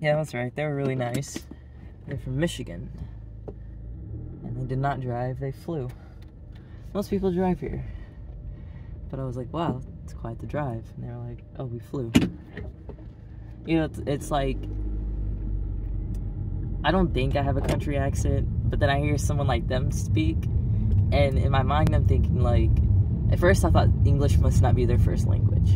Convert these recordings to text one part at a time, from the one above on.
Yeah, that's right. They were really nice. They're from Michigan. And they did not drive, they flew. Most people drive here. But I was like, wow, it's quite the drive. And they were like, oh, we flew. You know, it's like, I don't think I have a country accent, but then I hear someone like them speak, and in my mind I'm thinking like, at first I thought English must not be their first language.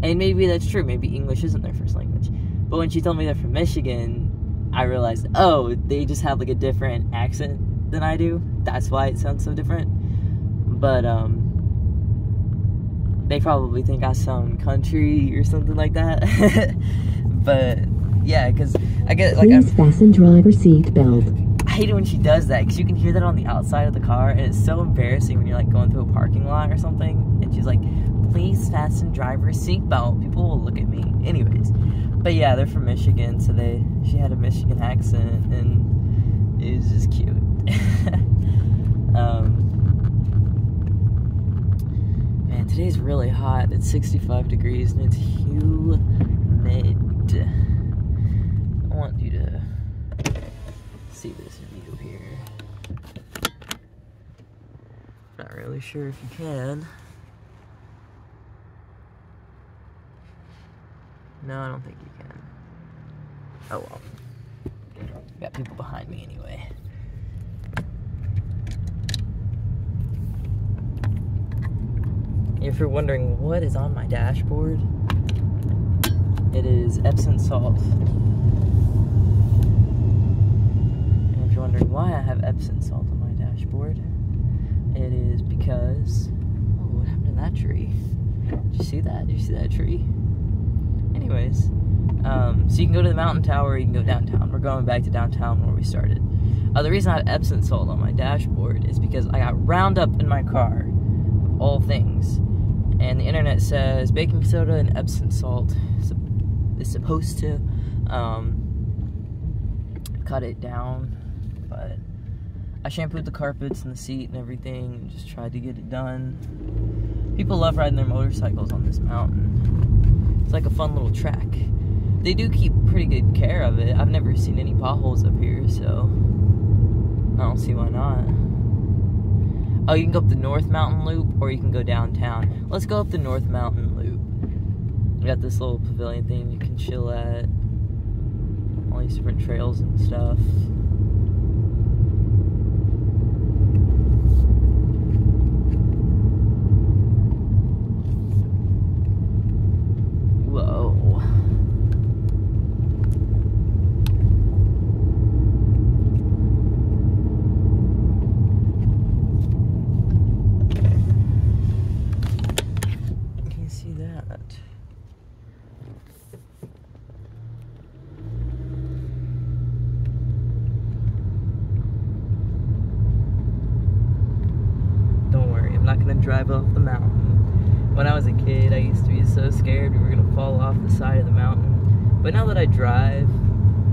And maybe that's true, maybe English isn't their first language. But when she told me they're from Michigan, I realized, oh, they just have like a different accent than I do. That's why it sounds so different. But, they probably think I sound country or something like that. But yeah, because I get like, please fasten driver seat belt. I hate it when she does that, because you can hear that on the outside of the car, and it's so embarrassing when you're like going through a parking lot or something, and she's like, please fasten driver seat belt. People will look at me. Anyways, but yeah, they're from Michigan, so she had a Michigan accent, and it was just cute. Man, today's really hot. It's 65 degrees, and it's humid. I want you to see this view here. Not really sure if you can. No, I don't think you can. Oh well. Got people behind me anyway. If you're wondering what is on my dashboard, it is Epsom salt. And if you're wondering why I have Epsom salt on my dashboard, it is because, oh, what happened to that tree? Did you see that? Did you see that tree? Anyways, so you can go to the mountain tower, or you can go downtown. We're going back to downtown where we started. The reason I have Epsom salt on my dashboard is because I got Roundup in my car, of all things. And the internet says baking soda and Epsom salt is supposed to cut it down, but I shampooed the carpets and the seat and everything and just tried to get it done. People love riding their motorcycles on this mountain. It's like a fun little track. They do keep pretty good care of it. I've never seen any potholes up here, so I don't see why not. Oh, you can go up the North Mountain Loop, or you can go downtown. Let's go up the North Mountain Loop. We got this little pavilion thing you can chill at. All these different trails and stuff. Whoa. Drive off the mountain. When I was a kid, I used to be so scared we were gonna fall off the side of the mountain. But now that I drive,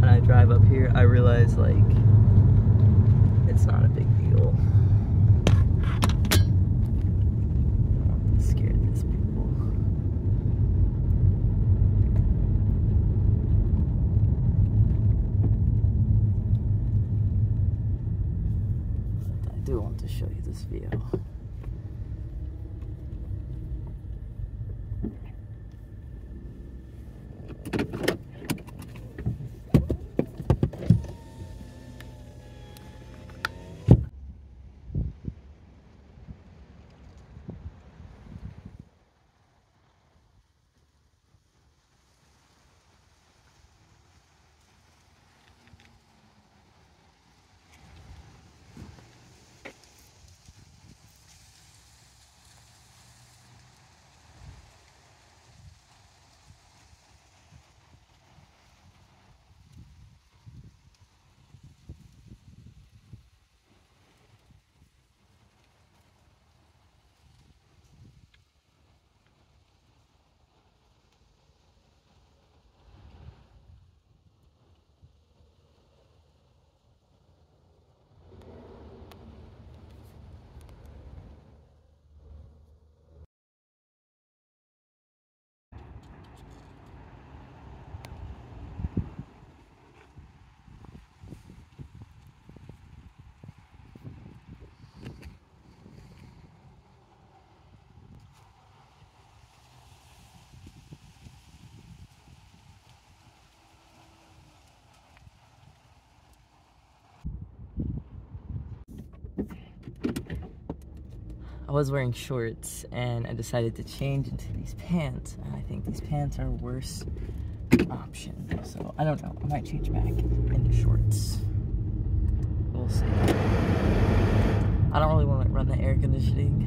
and I drive up here, I realize, like, it's not a big deal. I'm scared of these people. But I do want to show you this view. I was wearing shorts, and I decided to change into these pants, and I think these pants are a worse option. So, I don't know. I might change back into shorts. We'll see. I don't really want to run the air conditioning.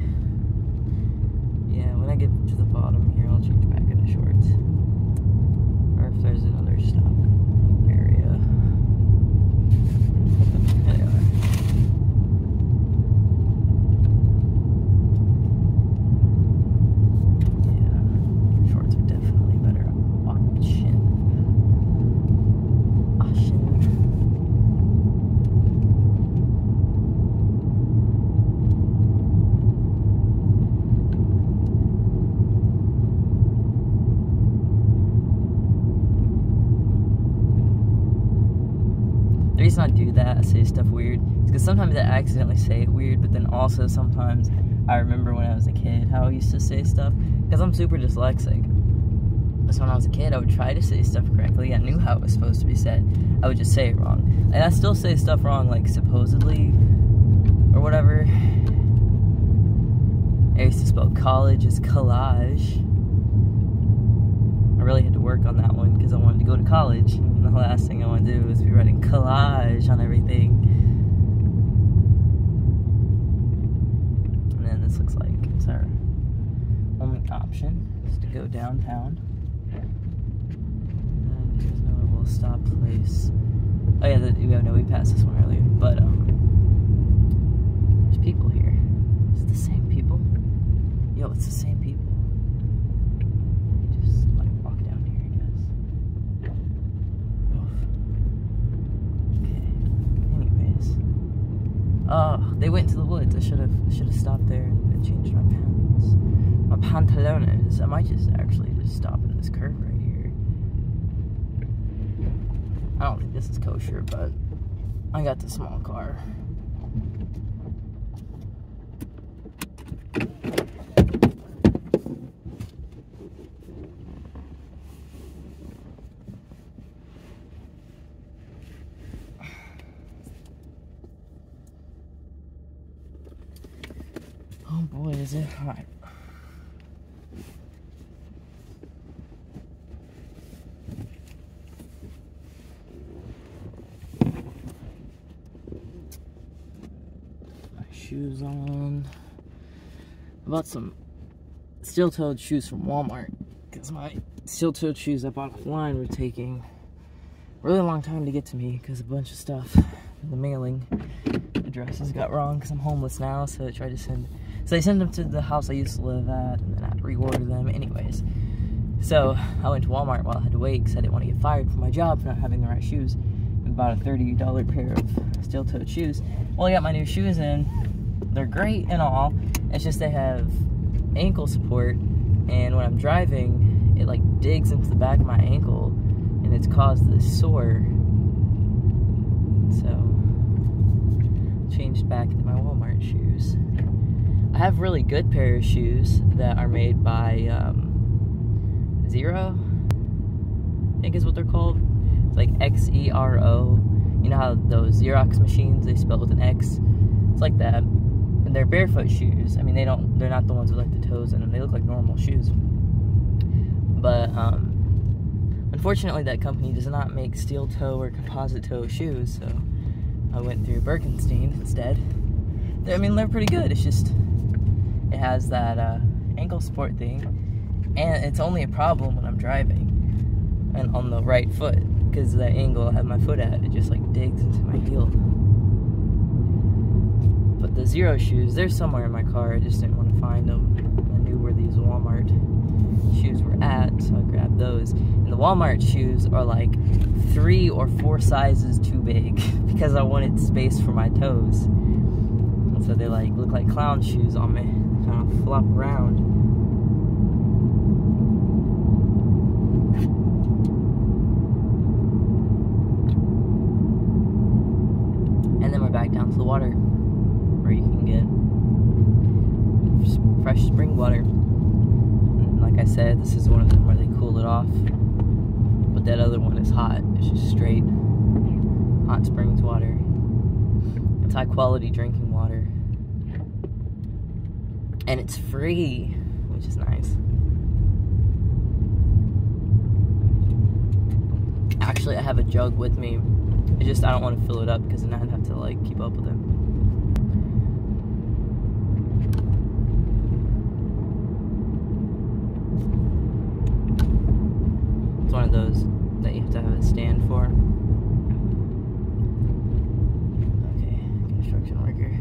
Yeah, when I get to the bottom here, I'll change back into shorts. Or if there's another stop area. There they are. The reason I do that, I say stuff weird, is because sometimes I accidentally say it weird, but then also sometimes I remember when I was a kid how I used to say stuff, because I'm super dyslexic. So when I was a kid, I would try to say stuff correctly. I knew how it was supposed to be said. I would just say it wrong. And I still say stuff wrong, like supposedly, or whatever. I used to spell college as collage. I really had to work on that one because I wanted to go to college, and the last thing I want to do is be writing collage on everything. And then this looks like it's our only option, is to go downtown. And here's another little stop place. Oh yeah, no, we passed this one earlier, but there's people here. Is it the same people? Yo, it's the same people. Oh, they went to the woods. I should have stopped there and changed my pants. My pantalones. I might just actually just stop in this curve right here. I don't think this is kosher, but I got the small car. Oh boy, is it hot. My shoes on. I bought some steel-toed shoes from Walmart, because my steel-toed shoes I bought offline were taking a really long time to get to me because a bunch of stuff in the mailing addresses got wrong, because I'm homeless now, so they tried to send... So they sent them to the house I used to live at, and then I had to reorder them. Anyways, so I went to Walmart while I had to wait because I didn't want to get fired from my job for not having the right shoes, and bought a $30 pair of steel-toed shoes. Well, I got my new shoes in. They're great and all. It's just they have ankle support, and when I'm driving, it like digs into the back of my ankle, and it's caused this sore. So, changed back to my Walmart shoes. I have really good pair of shoes that are made by Zero, I think is what they're called. It's like X-E-R-O. You know how those Xerox machines, they spell it with an X? It's like that. And they're barefoot shoes. I mean, they're not the ones with like the toes in them. They look like normal shoes. But unfortunately, that company does not make steel toe or composite toe shoes, so I went through Birkenstein instead. I mean, they're pretty good. It's just, it has that ankle support thing, and it's only a problem when I'm driving and on the right foot, because the angle I have my foot at, it just like digs into my heel. But the Zero shoes, they're somewhere in my car. I just didn't want to find them. I knew where these Walmart shoes were at, so I grabbed those. And the Walmart shoes are like 3 or 4 sizes too big because I wanted space for my toes. And so they like look like clown shoes on me. They kind of flop around. And then we're back down to the water, where you can get fresh spring water. And like I said, this is one of them where they cool it off, but that other one is hot. It's just straight Hotsprings water. It's high quality drinking water. And it's free, which is nice. Actually, I have a jug with me. I don't want to fill it up because then I'd have to like keep up with it. It's one of those that you have to have a stand for. Okay, construction worker.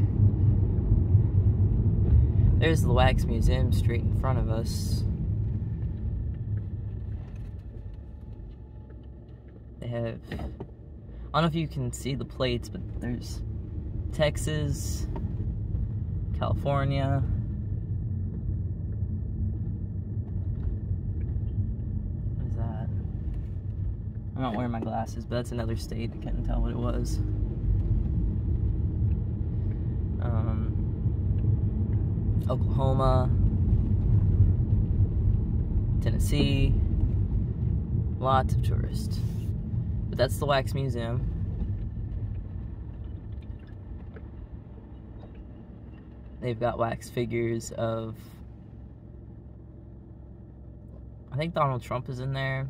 There's the Wax Museum straight in front of us. They have, I don't know if you can see the plates, but there's Texas, California. What is that? I'm not wearing my glasses, but that's another state. I couldn't tell what it was. Oklahoma, Tennessee, lots of tourists. But that's the Wax Museum. They've got wax figures of, I think Donald Trump is in there.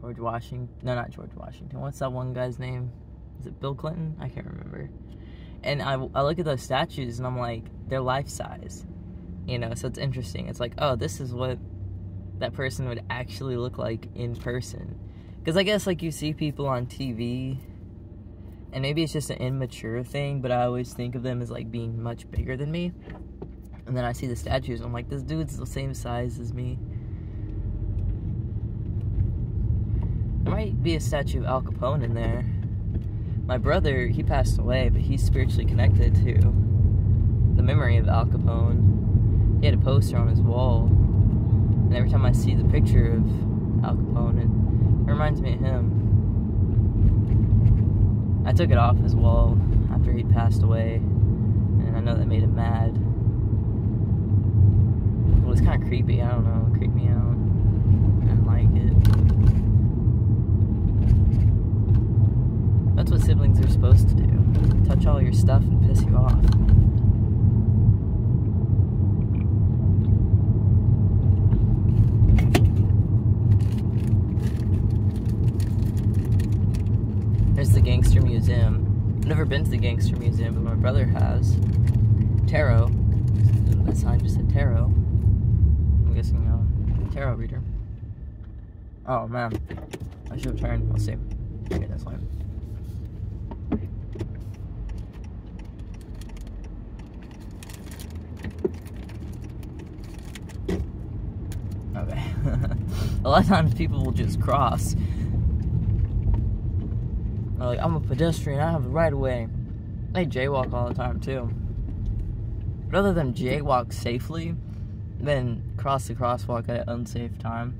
George Washington, no, not George Washington. What's that one guy's name? Is it Bill Clinton? I can't remember. And I look at those statues and I'm like, they're life size, you know, so it's interesting. It's like, oh, this is what that person would actually look like in person. Because I guess, like, you see people on TV, and maybe it's just an immature thing, but I always think of them as, like, being much bigger than me. And then I see the statues, and I'm like, this dude's the same size as me. There might be a statue of Al Capone in there. My brother, he passed away, but he's spiritually connected to the memory of Al Capone. He had a poster on his wall, and every time I see the picture of Al Capone, it reminds me of him. I took it off his wall after he'd passed away, and I know that made him mad. It was kind of creepy, I don't know, it creeped me out. I didn't like it. That's what siblings are supposed to do. Touch all your stuff and piss you off. There's the Gangster Museum. I've never been to the Gangster Museum, but my brother has. Tarot. That sign just said tarot. I'm guessing tarot reader. Oh man. I should have turned. Let's see. Okay, that's fine. Okay. A lot of times people will just cross. Like, I'm a pedestrian, I have the right of way. They jaywalk all the time too. But other than jaywalk safely, then cross the crosswalk at an unsafe time.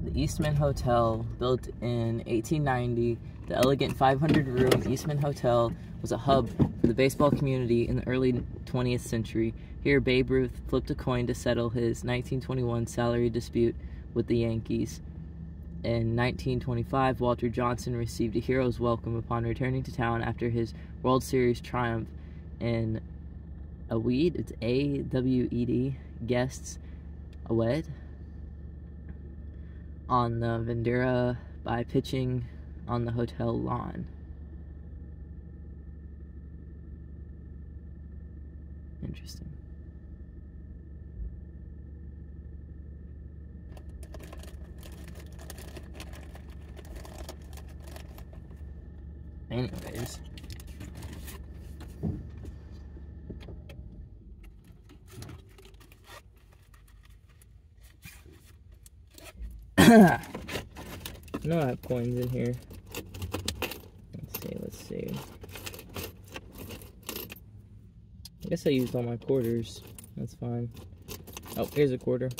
The Eastman Hotel, built in 1890, the elegant 500-room Eastman Hotel was a hub for the baseball community in the early 20th century. Here, Babe Ruth flipped a coin to settle his 1921 salary dispute with the Yankees. In 1925, Walter Johnson received a hero's welcome upon returning to town after his World Series triumph in Awed, it's A-W-E-D, guests Awed, on the Vendera by pitching on the hotel lawn. Interesting. Anyways. I know I have coins in here. Let's see. I guess I used all my quarters. That's fine. Oh, here's a quarter.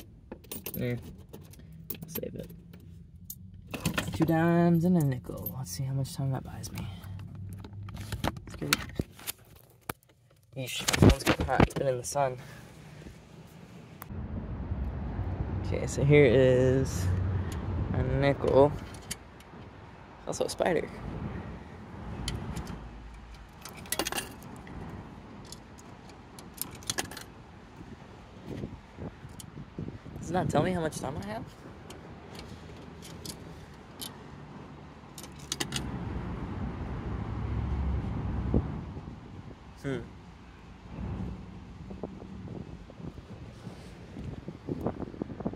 There. I'll save it. 2 dimes and a nickel. Let's see how much time that buys me. Let's get it. Yeesh, my phone's getting hot. It's been in the sun. Okay, so here is a nickel. Also a spider. Does it not tell me how much time I have?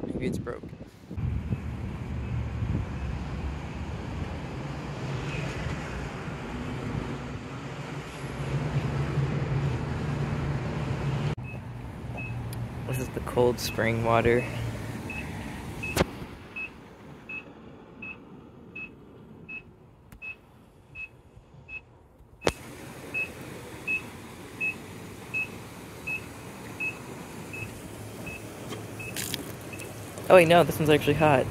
Maybe it's broke. This is the cold spring water. Oh wait, no, this one's actually hot.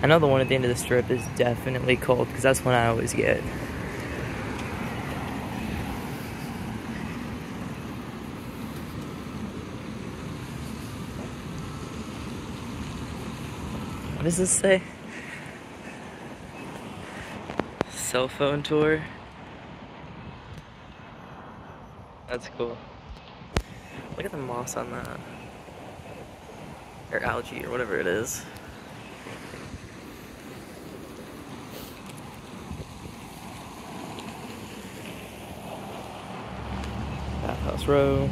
I know the one at the end of the strip is definitely cold, because that's one I always get. What does this say? Cell phone tour? That's cool. Look at the moss on that. Or algae, or whatever it is. Bathhouse Row.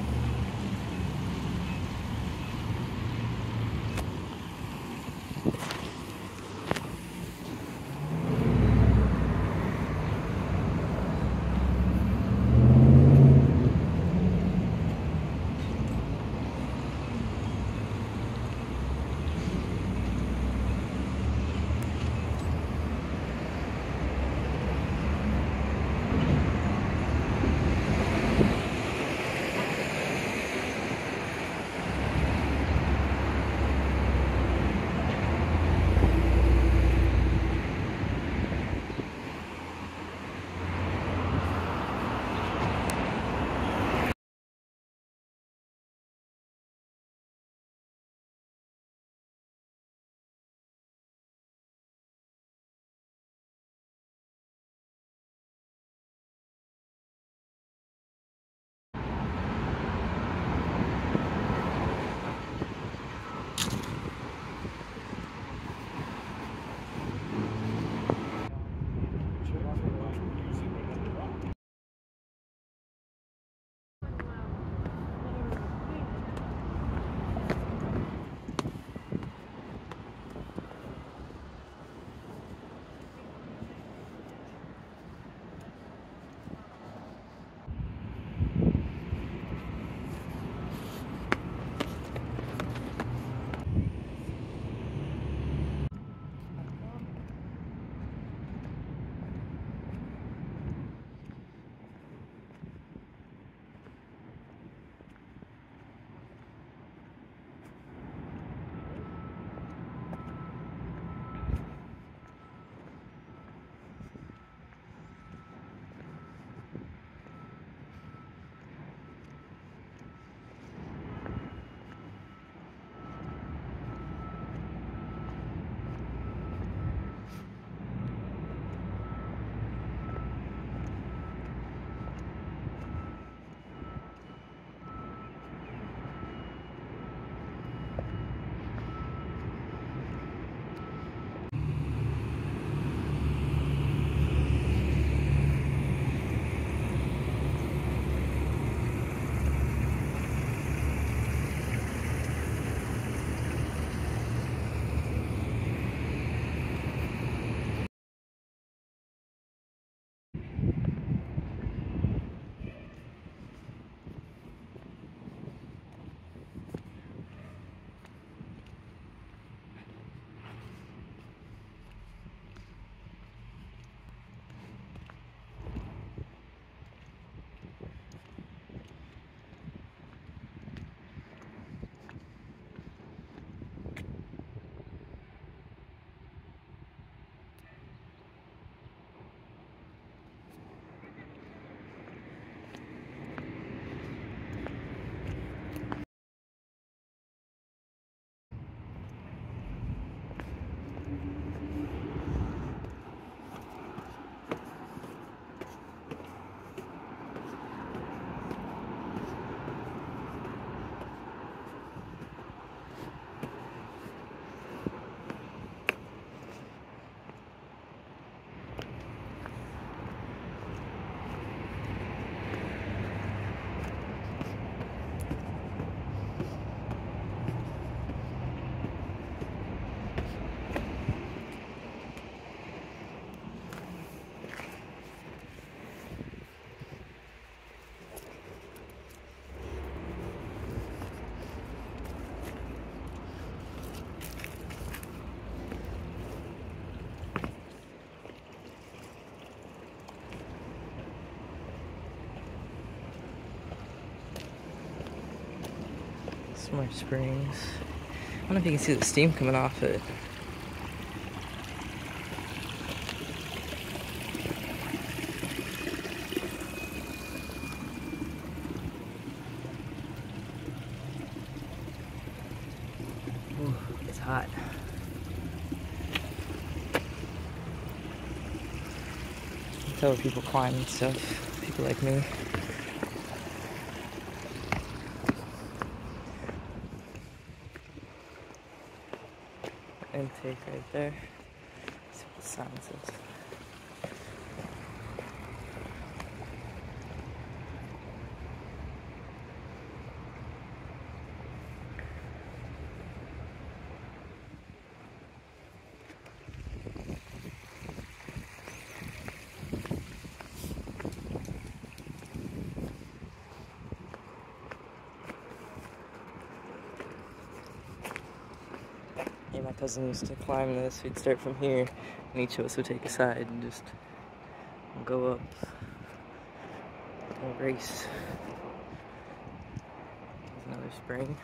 Some more springs. I don't know if you can see the steam coming off it. Ooh, it's hot. I can tell people climb and stuff. People like me. Intake right there. Let's see what the sign says. Yeah, my cousin used to climb this. We'd start from here, and each of us would take a side and just go up and race. There's another spring.